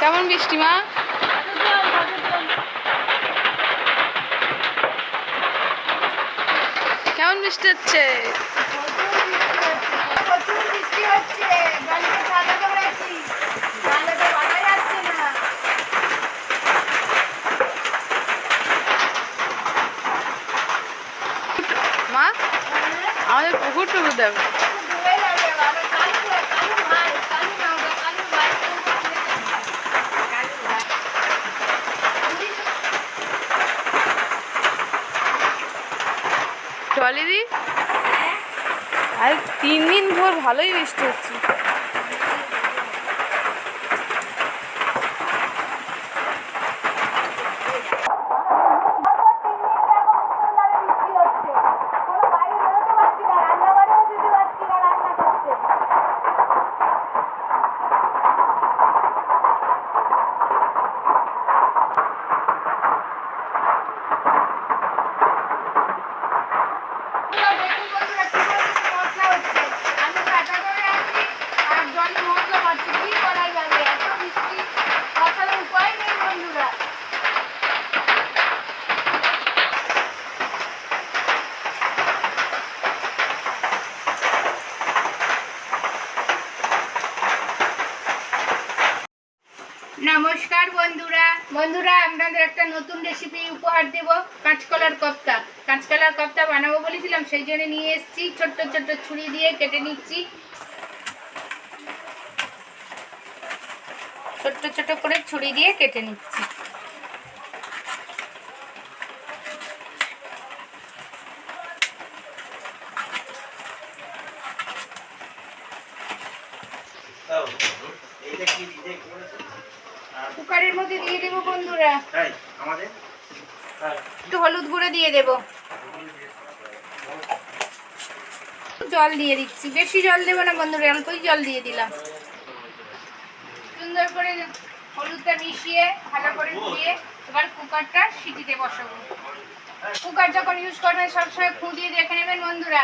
কেমন বৃষ্টি মা? কেমন বৃষ্টি হচ্ছে? মা আমাদের পুকুর টুকু দেবে। জলিদি আর 3 দিন ভোর ভালোই বৃষ্টি হচ্ছে। নমস্কার বন্ধুরা আপনাদের একটা নতুন রেসিপি উপহার দেব। কাঁচকলার কফতা। কাঁচকলার কফতা বানাবো বলেছিলাম, সেই জন্য নিয়ে এসেছি। ছোট্ট ছোট্ট ছুরি দিয়ে কেটে নিচ্ছি, ছোট্ট ছোট্ট করে ছুরি দিয়ে কেটে নিচ্ছি। কুকারের মধ্যে দিয়ে দেবো বন্ধুরা, একটু হলুদ গুঁড়ো দিয়ে দেব, জল দিয়ে দিচ্ছি। বেশি জল দেবো না বন্ধুরা, অল্পই জল দিয়ে দিলাম। সুন্দর করে হলুদটা মিশিয়ে ভালো করে ধুয়ে এবার কুকারটা সিটিতে বসাবো। কুকার যখন ইউজ করবেন সবসময় ফুঁ দিয়ে দেখে নেবেন বন্ধুরা।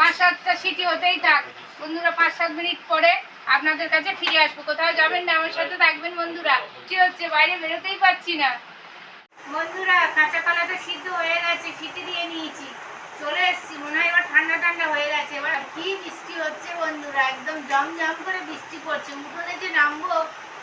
5-7টা সিটি হতেই থাক বন্ধুরা। 5-7 মিনিট পরে আপনাদের কাছে ফিরে আসবো। কোথাও যাবেন না, আমার সাথে থাকবেন বন্ধুরা। কি হচ্ছে, বাইরে বেরোতেই পারছি না বন্ধুরা। কাঁচা কলাটা সিদ্ধ হয়ে গেছে, সিটি দিয়ে নিয়েছি, চলে এসেছি। মনে হয় এবার ঠান্ডা ঠান্ডা হয়ে গেছে। এবার কি বৃষ্টি হচ্ছে বন্ধুরা, একদম জমজম করে বৃষ্টি পড়ছে। উঠোনে যে নামবো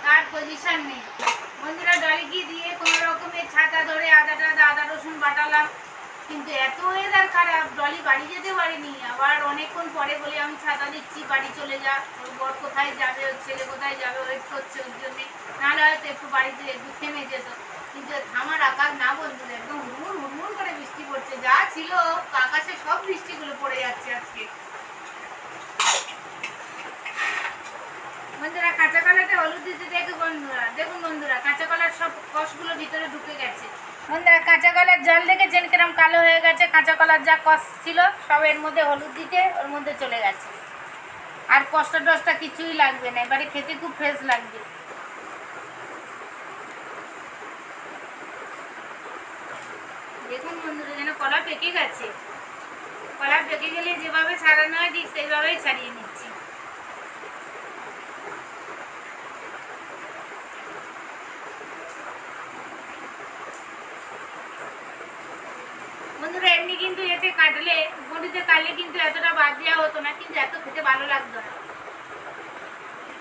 তার পজিশন নেই বন্ধুরা। ডালকি দিয়ে কোনো রকমের ছাতা ধরে আদা রসুন বাটালাম, কিন্তু এত ওয়েদার খারাপ, ডলি বাড়ি যেতে পারিনি। আবার অনেকক্ষণ পরে বলি আমি ছাতা দিচ্ছি, বাড়ি চলে যা, ওর বর কোথায় যাবে, ওর ছেলে কোথায় যাবে, ওয়েট করছে ওর জন্যে। নাহলে হয়তো একটু বাড়িতে একটু থেমে যেত, কিন্তু থামার আকার না বন্ধুরা। একদম হুড়মুড় করে বৃষ্টি পড়ছে। যা ছিল আকাশে সব বৃষ্টিগুলো পড়ে যাচ্ছে আজকে বন্ধুরা। কাঁচা কলাতে হলুদ দিতে দেখুন বন্ধুরা, কাঁচা কলার সব কষগুলো ভিতরে ঢুকে গেছে বন্ধুরা। কাঁচা কলার জল দেখেছেন কিরম কালো হয়ে গেছে। কাঁচা কলার যা কষ ছিল সব এর মধ্যে হলুদ দিতে ওর মধ্যে চলে গেছে। আর কষ্ট টসটা কিছুই লাগবে না, এবারে খেতে খুব ফ্রেশ লাগবে। দেখুন বন্ধুরা, যেন কলা পেকে গেছে। কলা পেকে গেলে যেভাবে ছাড়ানো হয় ঠিক সেইভাবেই ছাড়িয়ে নিচ্ছি বন্ধুরা। এমনি কিন্তু এতে কাটলে, বড়িতে কাটলে কিন্তু এতটা বাদ দেওয়া হতো না, কিন্তু এত খেতে ভালো লাগতো না।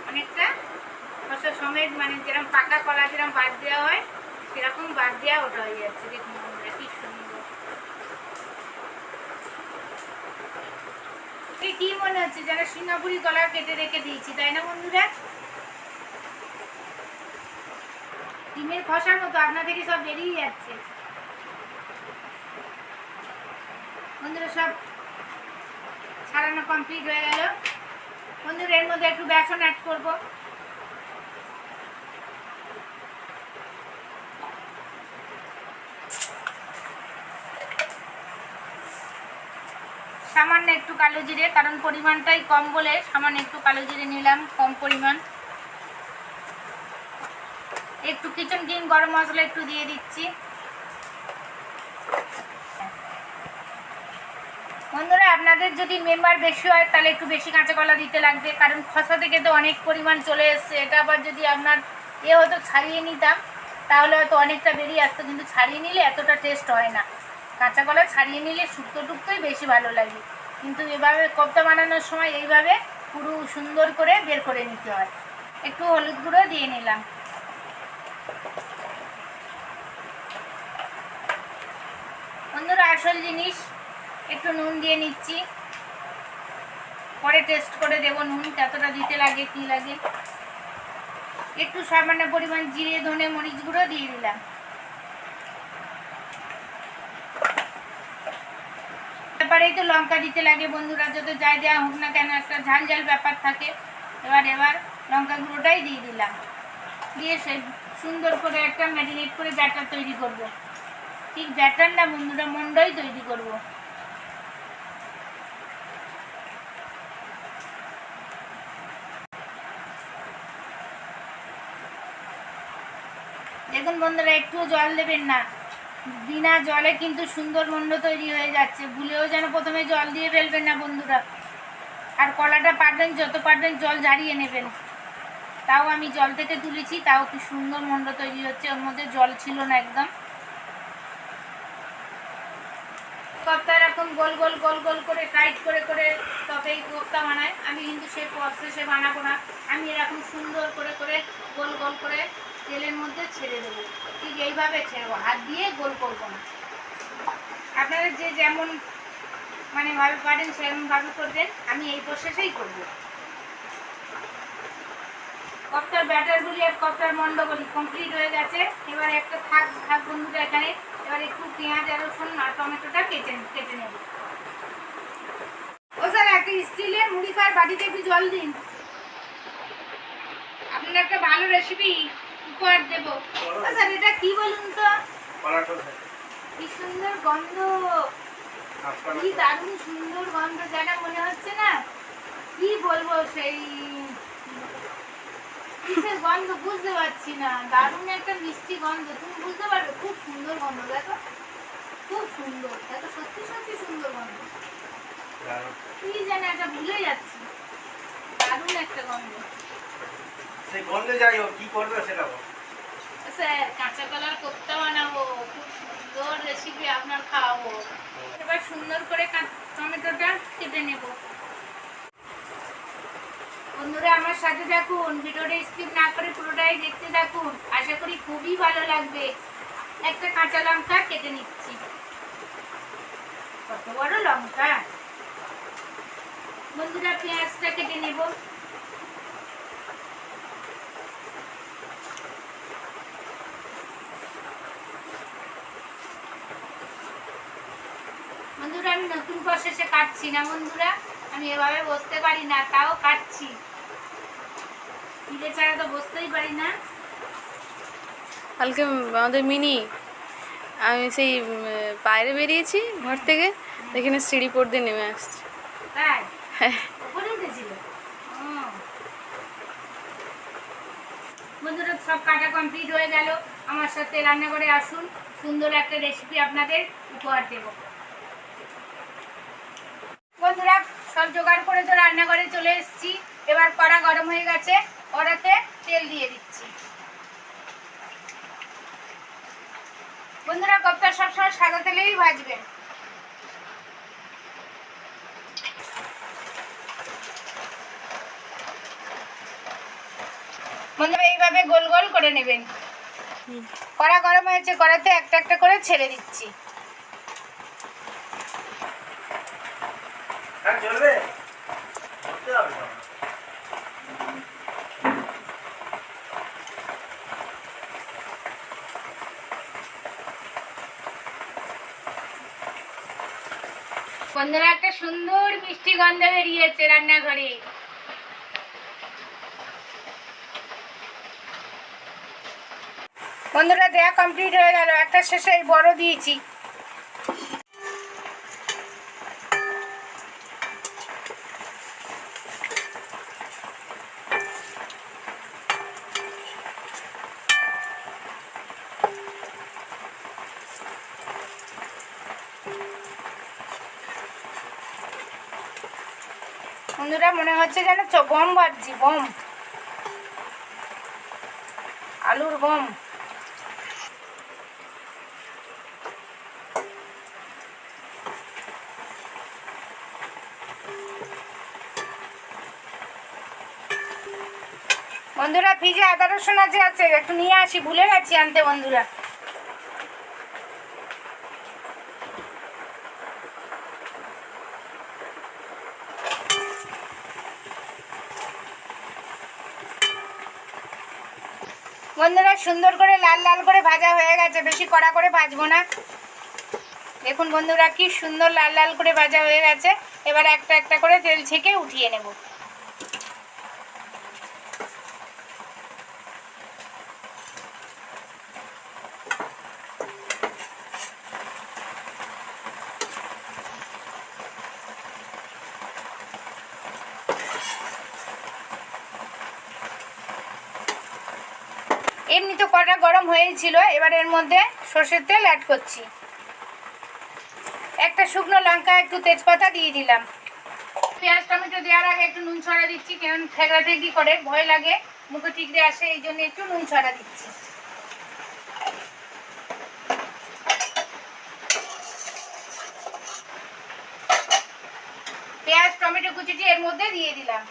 অনেকটা খসা সমেত, মানে যেরকম পাকা কলা যেরকম বাদ দেওয়া হয় সেরকম বাদ দেওয়া ওটা হয়ে যাচ্ছে। দেখুন বন্ধুরা কি সুন্দর। কি মনে হচ্ছে যেন সিঙ্গাপুরি কলা কেটে রেখে দিয়েছি, তাই না বন্ধুরা? ডিমের খসার মতো আপনা থেকে সব বেরিয়ে যাচ্ছে বন্ধুরা। সব ছাড়ানো কমপ্লিট হয়ে গেল বন্ধুরা। এর মধ্যে একটু বেসন অ্যাড করব। সামান্য একটু কালো জিরে, কারণ পরিমাণটাই কম বলে সামান্য একটু কালো জিরে নিলাম, কম পরিমাণ। একটু কিচেন কিং গরম মশলা একটু দিয়ে দিচ্ছি। আপনাদের যদি মেম্বার বেশি হয় তাহলে একটু বেশি কাঁচা কলা দিতে লাগবে, কারণ খসা থেকে তো অনেক পরিমাণ চলে এসছে। এটা আবার যদি আপনার হয়তো ছাড়িয়ে নিতাম তাহলে হয়তো অনেকটা বেরিয়ে আসতো, কিন্তু ছাড়িয়ে নিলে এতটা টেস্ট হয় না। কাঁচা কলা ছাড়িয়ে নিলে শুক্তো টুক্তোই বেশি ভালো লাগে, কিন্তু এভাবে কোপ্তা বানানোর সময় এইভাবে পুরো সুন্দর করে বের করে নিতে হয়। একটু হলুদ গুঁড়ো দিয়ে নিলাম। বন্ধুরা আসল জিনিস একটু নুন দিয়ে নিচ্ছি, পরে টেস্ট করে দেবো নুন কতটা দিতে লাগে কি লাগে। একটু সামান্য পরিমাণ জিরে ধনে মরিচ গুঁড়ো দিয়ে দিলাম। ব্যাপারেই তো লঙ্কা দিতে লাগে বন্ধুরা, যত যাই দেওয়া হোক না কেন একটা ঝাল ঝাল ব্যাপার থাকে। এবার লঙ্কা গুঁড়োটাই দিয়ে দিলাম, দিয়ে সে সুন্দর করে একটা ম্যারিনেট করে ব্যাটার তৈরি করব। ঠিক ব্যাটার না বন্ধুরা, মন্ডই তৈরি করব। দেখুন বন্ধুরা, একটুও জল দেবেন না, বিনা জলে কিন্তু সুন্দর মন্ড তৈরি হয়ে যাচ্ছে। ভুলেও যেন প্রথমে জল দিয়ে ফেলবেন না বন্ধুরা। আর কলাটা পারবেন যত পারবেন জল ঝারিয়ে নেবেন। তাও আমি জল থেকে তুলেছি, তাও কি সুন্দর মন্ড তৈরি হচ্ছে, ওর মধ্যে জল ছিল না একদম। কোপ্তা এরকম গোল গোল গোল গোল করে টাইট করে করে তবেই কোপ্তা বানায়। আমি কিন্তু সেই প্রসেসে বানাবো না, আমি এরকম সুন্দর করে করে গোল গোল করে তেলের মধ্যে ছেড়ে দেবো। ঠিক এইভাবে ছেড়েবো, হাত দিয়ে গোল করবো না। আপনারা যে যেমন মানে ভাবে পারেন সেরকমভাবে করবেন, আমি এই প্রসেসেই করবো। কোপ্তার ব্যাটারগুলি আর কোপ্তার মন্ডগুলি কমপ্লিট হয়ে গেছে। এবার একটা থাক বন্ধুরা এখানে। এবার একটু পেঁয়াজ আর রসুন আর টমেটোটা কেটে নেব। ও স্যার, একটা স্টিলের মুড়ি খাওয়ার বাটিতে একটু জল দিন। আপনার একটা ভালো রেসিপি উপহার দেব। ও স্যার, এটা কি বলুন তো? কি সুন্দর গন্ধ, কি দারুণ সুন্দর গন্ধ, যেন মনে হচ্ছে না কি বলবো, সেই কিসের গন্ধ বুঝতে পারছি না। দারুণ একটা মিষ্টি গন্ধ, তুমি বুঝতে পারবে। খুব সুন্দর গন্ধ, দেখো খুব সুন্দর, দেখো সত্যি সত্যি সুন্দর গন্ধ। কি জানি একটা ভুলে যাচ্ছি, দারুণ একটা গন্ধ। সেই গন্ধে যাই হোক, কি করবে সেটা বল। স্যার, কাঁচা কলার কোপ্তা বানাবো, খুব সুন্দর রেসিপি আপনার খাওয়াবো। এবার সুন্দর করে টমেটোটা কেটে নেব। বন্ধুরা আমার সাথে থাকুন, ভিডিওটা স্কিপ না করে পুরোটাই দেখতে থাকুন, আশা করি খুবই ভালো লাগবে। একটা কাঁচা লঙ্কা কেটে নিচ্ছি, কত বড় লঙ্কা। বন্ধুরা পেঁয়াজটা কেটে নেব। বন্ধুরা আমি নতুন প্রসেসে কাটছি না বন্ধুরা, আমি এভাবে বসতে পারি না, তাও কাটছি। ফিরে ছাড়া তো বসতেই পারি না। কালকে আমাদের মিনি, আমি সেই বাইরে বেরিয়েছি ঘর থেকে, এখানে সিঁড়ি পড়তে নেমে আসছি। তাই হ্যাঁ। ওপরে উঠেছিল। বন্ধুরা সব কাটা কমপ্লিট হয়ে গেল, আমার সাথে রান্না করে আসুন, সুন্দর একটা রেসিপি আপনাদের উপহার দেব। বন্ধুরা সব জোগাড় করে তো রান্নাঘরে চলে এসেছি। এবার কড়া গরম হয়ে গেছে, কড়াতে তেল দিয়ে দিচ্ছি। বন্ধুরা কোপ্তা সবসময় সাদা তেলেই ভাজবেন। বন্ধুরা এইভাবে গোল গোল করে নেবেন। কড়া গরম হয়েছে, কড়াতে একটা একটা করে ছেড়ে দিচ্ছি। চলবে করতে হবে তো। বন্ধুরা একটা সুন্দর মিষ্টি গন্ধ বেরিয়েছে রান্নাঘরে। বন্ধুরা দেয়া কমপ্লিট হয়ে গেল, একটা শেষে বড় দিয়েছি। বন্ধুরা মনে হচ্ছে যেন বম ভাজছি, বম, আলুর বম। বন্ধুরা ফ্রিজে আদা রসুন আছে, একটু নিয়ে আসি, ভুলে গেছি আনতে বন্ধুরা। বন্ধুরা সুন্দর করে লাল লাল করে ভাজা হয়ে গেছে, বেশি কড়া করে ভাজবো না। দেখুন বন্ধুরা কি সুন্দর লাল লাল করে ভাজা হয়ে গেছে। এবার একটা একটা করে তেল ছেঁকে উঠিয়ে নেব। এমনি তো কড়া গরম হয়েছিল, এবার এর মধ্যে সর্ষের তেল অ্যাড করছি। একটা শুকনো লঙ্কা, একটু তেজপাতা দিয়ে দিলাম। পেঁয়াজ টমেটো দেওয়ার আগে একটু নুন ছড়া দিচ্ছি, কারণ ঠেকড়াঠেকড়ি করে ভয় লাগে, মুখে ঠিকরে আসে, এই জন্য একটু নুন ছড়া দিচ্ছি। পেঁয়াজ টমেটো কুচিটি এর মধ্যে দিয়ে দিলাম,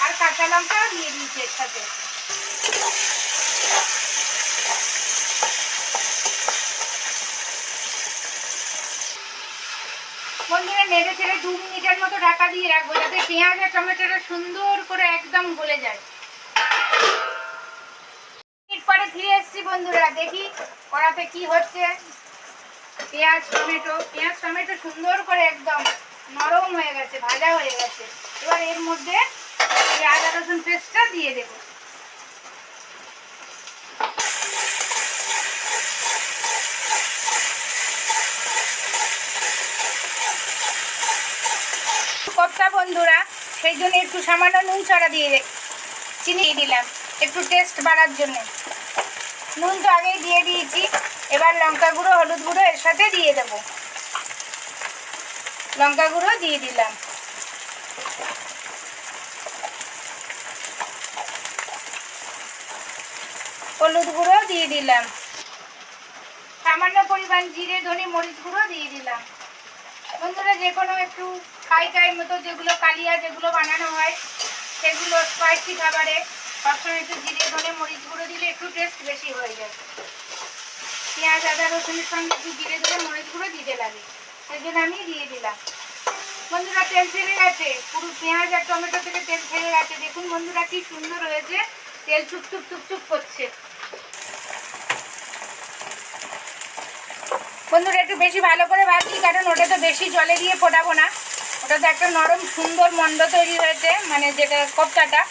আর কাঁচা লঙ্কাও দিয়ে দিয়েছি এর সাথে। বন্ধুরা নেড়ে ছেড়ে 2 মিনিটের মতো ঢাকা দিয়ে রাখবো, যাতে পেঁয়াজ আর টমেটোটা সুন্দর করে একদম গলে যায়। মিনিট পরে ফিরে এসেছি বন্ধুরা, দেখি কড়াতে কি হচ্ছে। পেঁয়াজ টমেটো সুন্দর করে একদম নরম হয়ে গেছে, ভাজা হয়ে গেছে। এবার এর মধ্যে আদা রসুন পেস্টটা দিয়ে দেবো। কফতা বন্ধুরা, সেই জন্য একটু সামান্য নুন ছড়া দিয়ে চিনি দিলাম, একটু টেস্ট বাড়ার জন্য। নুন তো আগেই দিয়ে দিয়েছি। এবার লঙ্কা গুঁড়ো হলুদ গুঁড়ো এর সাথে দিয়ে দেবো। লঙ্কা গুঁড়ো দিয়ে দিলাম, হলুদ গুঁড়ো দিয়ে দিলাম, সামান্য পরিমাণ জিরে ধনে মরিচ গুঁড়ো দিয়ে দিলাম। বন্ধুরা যে কোনো একটু খাই মতো যেগুলো কালিয়া যেগুলো বানানো হয়, সেগুলো স্পাইসি খাবারে সবসময় একটু জিরে ধনে মরিচ গুঁড়ো দিলে একটু টেস্ট বেশি হয়ে যায়। পেঁয়াজ আদা রসুনের সঙ্গে একটু জিরে ধনে মরিচ গুঁড়ো দিতে লাগে, সেই জন্য আমি দিয়ে দিলাম। বন্ধুরা তেল ছেড়ে গেছে, পুরো পেঁয়াজ আর টমেটো থেকে তেল ছেড়ে গেছে। দেখুন বন্ধুরা কি সুন্দর হয়েছে, তেল চুপচুপ চুপচুপ করছে। বন্ধুরা একটু বেশি ভালো করে ভাজি, কারণ ওটা তো বেশি জলে দিয়ে ফোটাবো না, ওটা তো একটা নরম সুন্দর মন্ড তৈরি হয়েছে, মানে যেটা কোফতাটা,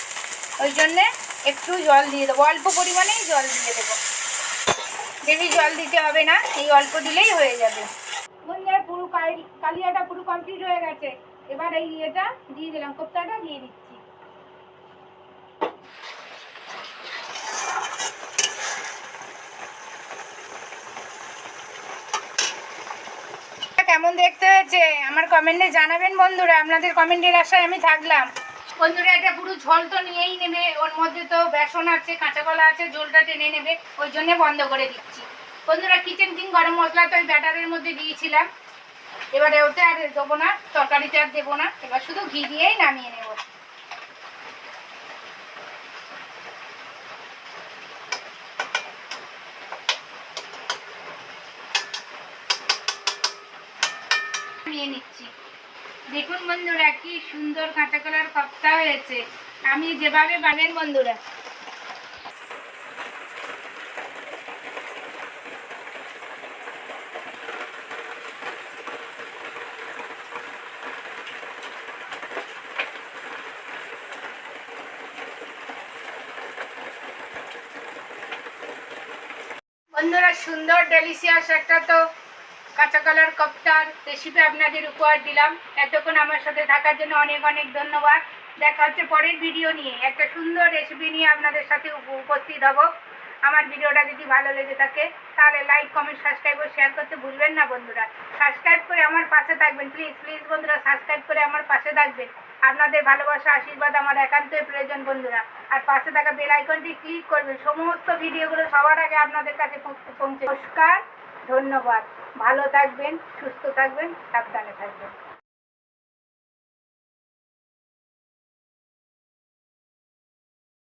ওই জন্যে একটু জল দিয়ে দেবো, অল্প পরিমাণেই জল দিয়ে দেবো, বেশি জল দিতে হবে না, এই অল্প দিলেই হয়ে যাবে। বন্ধুরা পুরো কালিয়াটা পুরো কমপ্লিট হয়ে গেছে। এবার এই ইয়েটা দিয়ে দিলাম, কোফতাটা দিয়ে দিচ্ছি। কেমন দেখতে হয়েছে আমার কমেন্টে জানাবেন বন্ধুরা, আপনাদের কমেন্টের আশায় আমি থাকলাম। বন্ধুরা এটা পুরো ঝোল তো নিয়েই নেবে, ওর মধ্যে তো বেসন আছে, কাঁচা কলা আছে, ঝোলটা টেনে নেবে, ওই জন্য বন্ধ করে দিচ্ছি। বন্ধুরা কিচেন কিং গরম মশলা তো ওই ব্যাটারের মধ্যে দিয়েছিলাম, এবারে ওটা আর দেবো না, তরকারিতে আর দেবো না, এবার শুধু ঘি দিয়েই নামিয়ে নেব। নিয়ে নিচ্ছি। দেখুন বন্ধুরা কি সুন্দর কাঁচা কলার কোফতা হয়েছে, আমি যেভাবে বানাবেন বন্ধুরা। বন্ধুরা সুন্দর ডেলিশিয়াস একটা তো কাঁচা কলার কোফতার রেসিপি আপনাদের উপহার দিলাম। এতক্ষণ আমার সাথে থাকার জন্য অনেক অনেক ধন্যবাদ। দেখা হচ্ছে পরের ভিডিও নিয়ে, একটা সুন্দর রেসিপি নিয়ে আপনাদের সাথে উপস্থিত হব। আমার ভিডিওটা যদি ভালো লেগে থাকে তাহলে লাইক কমেন্ট সাবস্ক্রাইব ও শেয়ার করতে ভুলবেন না বন্ধুরা। সাবস্ক্রাইব করে আমার পাশে থাকবেন, প্লিজ প্লিজ বন্ধুরা সাবস্ক্রাইব করে আমার পাশে থাকবেন। আপনাদের ভালোবাসা আশীর্বাদ আমার একান্তই প্রয়োজন বন্ধুরা। আর পাশে থাকা বেল আইকনটি ক্লিক করবেন, সমস্ত ভিডিওগুলো সবার আগে আপনাদের কাছে পৌঁছে। নমস্কার, ধন্যবাদ, ভালো থাকবেন, সুস্থ থাকবেন, সাবধানে থাকবেন।